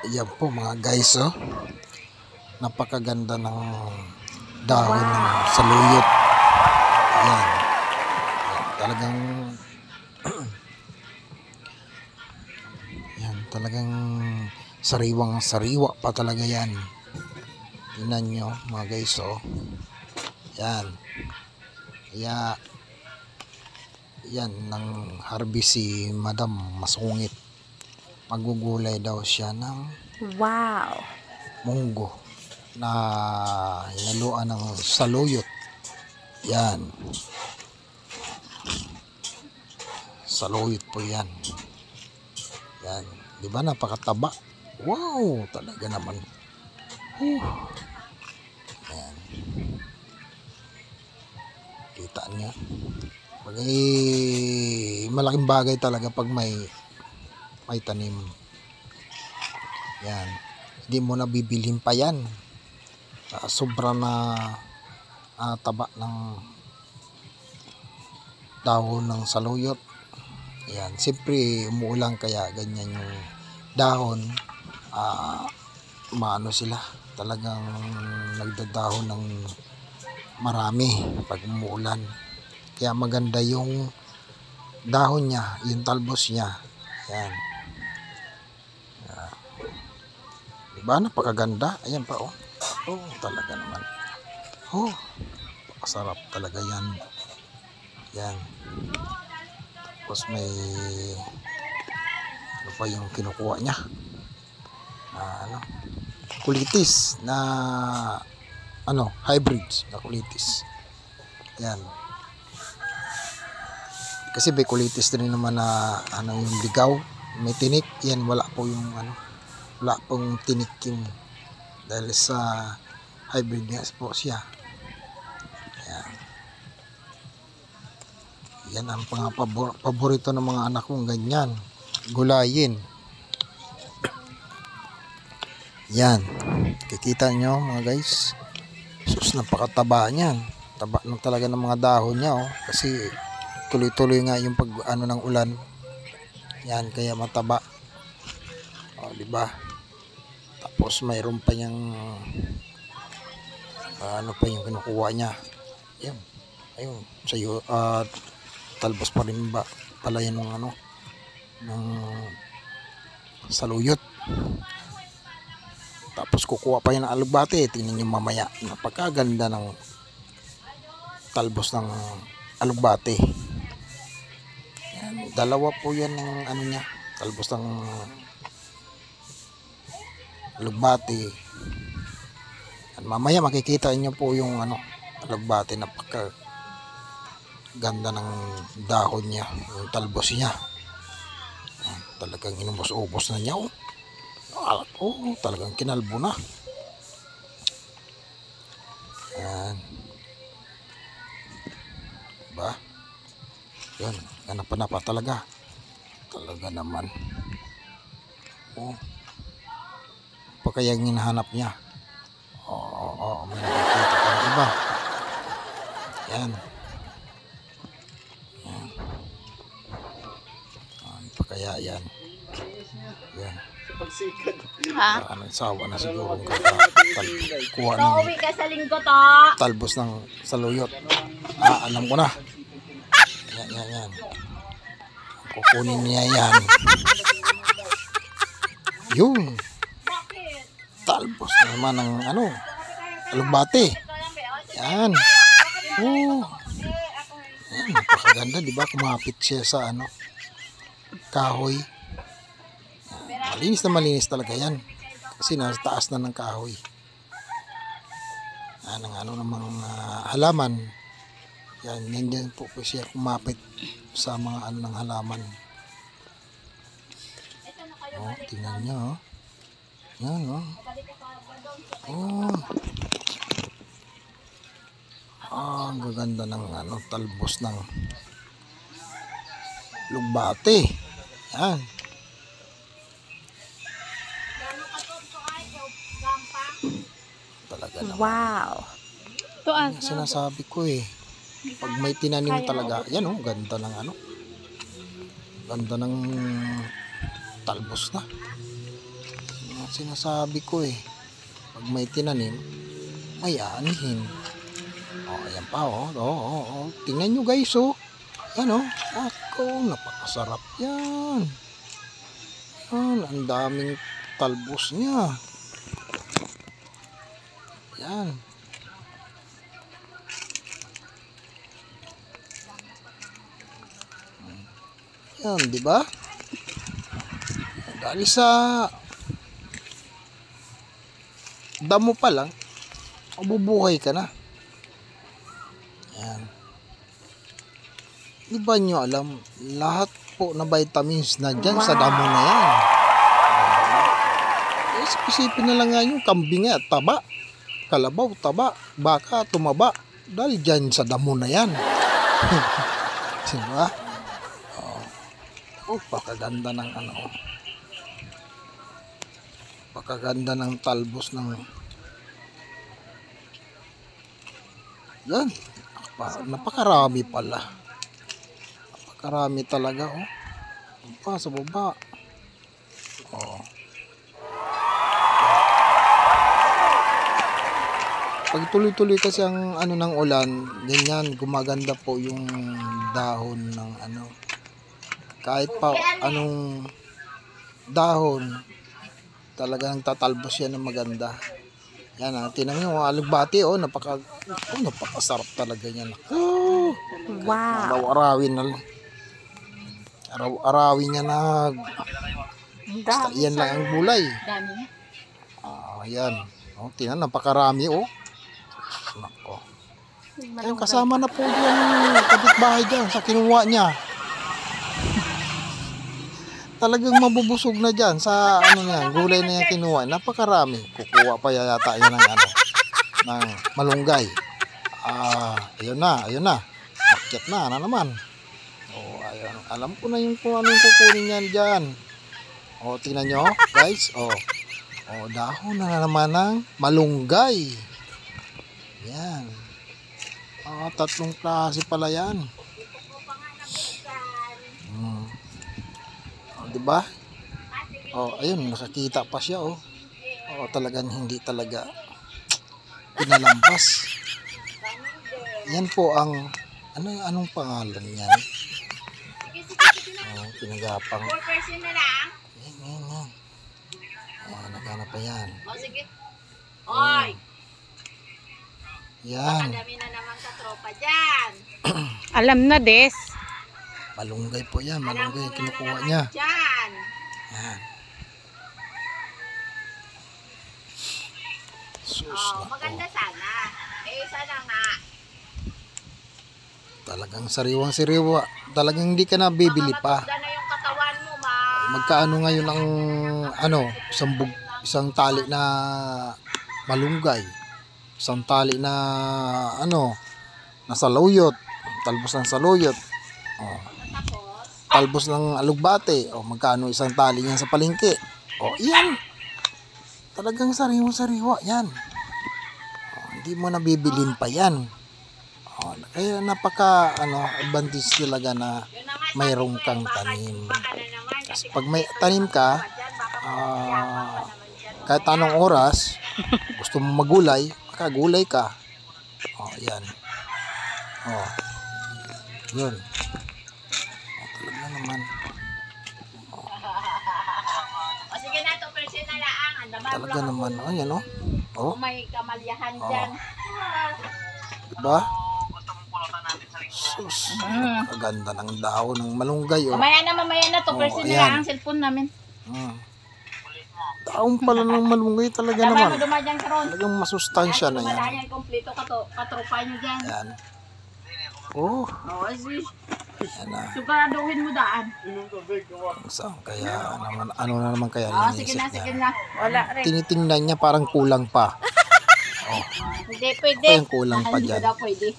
Ayan po mga guys, oh. Napakaganda ng dahon ng saluyot. Ayan. Talagang yan, talagang sariwang sariwa pa talaga yan. Tingnan nyo mga guys, oh. Yan. Kaya yan, ng harvest si Madam Masungit. Magugulay daw siya ng munggo na hinaluan ng saluyot. Yan. Saluyot po yan. Yan. Di ba napakataba? Wow! Talaga naman. Yan. Kita niya. Malaking bagay talaga pag may tanim. Yan. Hindi mo na bibilhin pa yan. Sobra na taba ng dahon ng saluyot. Yan. Siyempre umuulan kaya ganyan yung dahon. Maano sila. Talagang nagdadahon ng marami pag umuulan. Kaya maganda yung dahon niya, yung talbos niya. Yan. Diba? Napakaganda. Ayan pa, oh. Oh, talaga naman. Oh, masarap talaga yan. Yan. Tapos may ano pa yung kinukuha niya? Kulitis na hybrids na kulitis. Yan. Kasi may kulitis din naman na yung ligaw, may tinik. Yan, wala po yung wala pong tinik yung dahil sa hybrid nga po siya. Yan. Yan ang paborito ng mga anak kong ganyan. Gulayin. Yan. Kikita nyo mga guys. Sus, napakataba niyan. Taba na talaga ng mga dahon niya, oh. Kasi tuloy-tuloy nga yung ng ulan. Yan, kaya mataba. Oh, di ba? Tapos mayroon pa yung pa yung kinukuha niya. Yan. Ayun, sayo talbos pa rin ba pala yan ng saluyot. Tapos kukuha pa yan ng alugbate. Tingnan niyo mamaya. Napakaganda ng talbos ng alugbate. Yan, dalawa po yan ng niya, talbos ng alugbate. Yan, mamaya makikita niyo po yung alugbate. Napakaganda ng dahon niya, yung talbos niya. Yan, talagang inubos-ubos na niya, oh. Talagang kinalbo na. Yan. Diba? Yan, ganap-ganap talaga. Talaga naman. Oh. Pa kaya yung hinahanap niya? May nakikita pa ng iba. Yan. Yan. Pa kaya yan. Yan. Sawa na siguro kuha ng uwi ka sa linggo to. Talbos ng saluyot. Alam ko na. Yan. Kukunin niya yan. Yun. Talbos naman ng alugbate. Yan. Oh. Yan, napakaganda, di ba? Kumapit siya sa kahoy. Malinis na malinis talaga yan. Kasi nasa taas na ng kahoy. Ng mga halaman. Yan po siya kumapit sa mga ng halaman. Oh, tingnan nyo, oh. Yan, oh. Ang gaganda ng talbos ng lugbate. Yan. Talaga naman. Wow. Yan, sinasabi ko eh. Pag may tinanim talaga, yan, oh, ganda ng ganda ng talbos na. sinasabi ko eh. Pag may tinanim, may aanihin. Ayan pa Tingnan nyo guys Yan Ako, napakasarap yan. Yan, ang daming talbos niya. Yan. Yan, di ba? Dahil sa damo pa lang, mabubuhay ka na. Yan. Di ba nyo alam, lahat po na vitamins na dyan sa damo na yan. Isipin na lang nga yung kambing nga, taba. Kalabaw, taba. Baka, tumaba. Dahil dyan sa damo na yan. Diba? Pakaganda ng pakaganda ng talbos ng yan. Napakarami pala. Napakarami talaga sa baba. Pag tuloy-tuloy kasi ang ng ulan, ganyan gumaganda po yung dahon ng kahit pa anong dahon, talagang tatalbos yan ng maganda. Yan tinan nyo, alugbati napakasarap talaga yan. Wow. Araw-arawin niya basta yan lang ang gulay. Yan. Tinan, napakarami Nako. Ayun, kasama na po yung kapitbahay dyan sa kinuha niya. Talagang mabubusog na dyan sa gulay na yan kinuha. Napakarami. Kukuha pa yata yan ng malunggay. Ayun na. Makyat na naman. Ayun. Alam ko na yung kung anong kukunin yan dyan. Tingnan nyo, guys. Dahon na naman ng malunggay. Yan. 3 klase pala yan. Diba? Ayun, nakakita pa siya talagang hindi talaga pinalampas. Yan po ang anong pangalan yan? Pinagapang. Yan. Naghanap pa yan. Sige. Yan. Dami na naman sa tropa dyan. Alam na, Des. Malunggay po yan. Malunggay yung kinukuha niya. Yan. Sus, maganda sana. Sana nga. Talagang sariwang-sariwa. Talagang hindi ka na bibili pa. Na yung katawan mo, Magkaano ngayon ang isang tali na malunggay. Isang tali na nasa saluyot. Talbos ng saluyot. Talbos ng alugbate. Magkano isang tali niyan sa palengke. Yan. Talagang sariwa-sariwa yan. Hindi mo nabibilin pa yan. Kaya napaka advantage talaga na mayroong kang tanim. Kasi pag may tanim ka, kahit anong oras, gusto mo magulay, makagulay ka. Yan. Yun. Talaga naman. Sige na to, person na lang. Talaga naman. Yan May kamalyahan dyan. Diba? Sus. Kaganda ng dahon ng malunggay. Mamaya na to, person na lang ang cellphone namin. Dahon pala ng malunggay talaga naman. Dumadyan ka ron. Talagang masustansya na yan. Dumadyan kompleto katropa nyo dyan. Yan. Yan na. Siguraduhin mo daan. Kaya naman kaya Sige iniisip na. Wala rin. Tinitingnan niya parang kulang pa. Hindi pwede. Yung kulang pa Hindi dyan. daw pwede.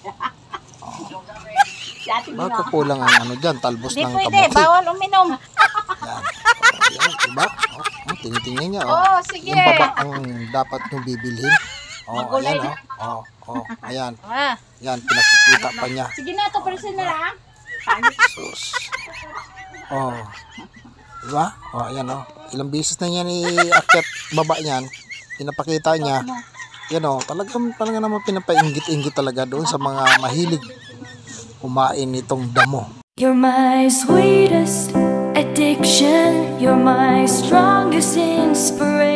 Baka kulang ang dyan, talbos ng Hindi pwede, kamote. bawal uminom. Yan. Yan, diba? Tinitingnan niya. Sige. Yung baba ang dapat nyo bibilhin. Magulay Ayan. Ayan. Ah. Yan, pinakikita pa niya. Sige na to, person na lang. Sus. Diba? Ayan Ilang beses na niya ni akyat baba niyan. Pinapakita niya. Yan o, talaga naman pinapainggit-inggit talaga doon sa mga mahilig kumain nitong damo. You're my sweetest addiction. You're my strongest inspiration.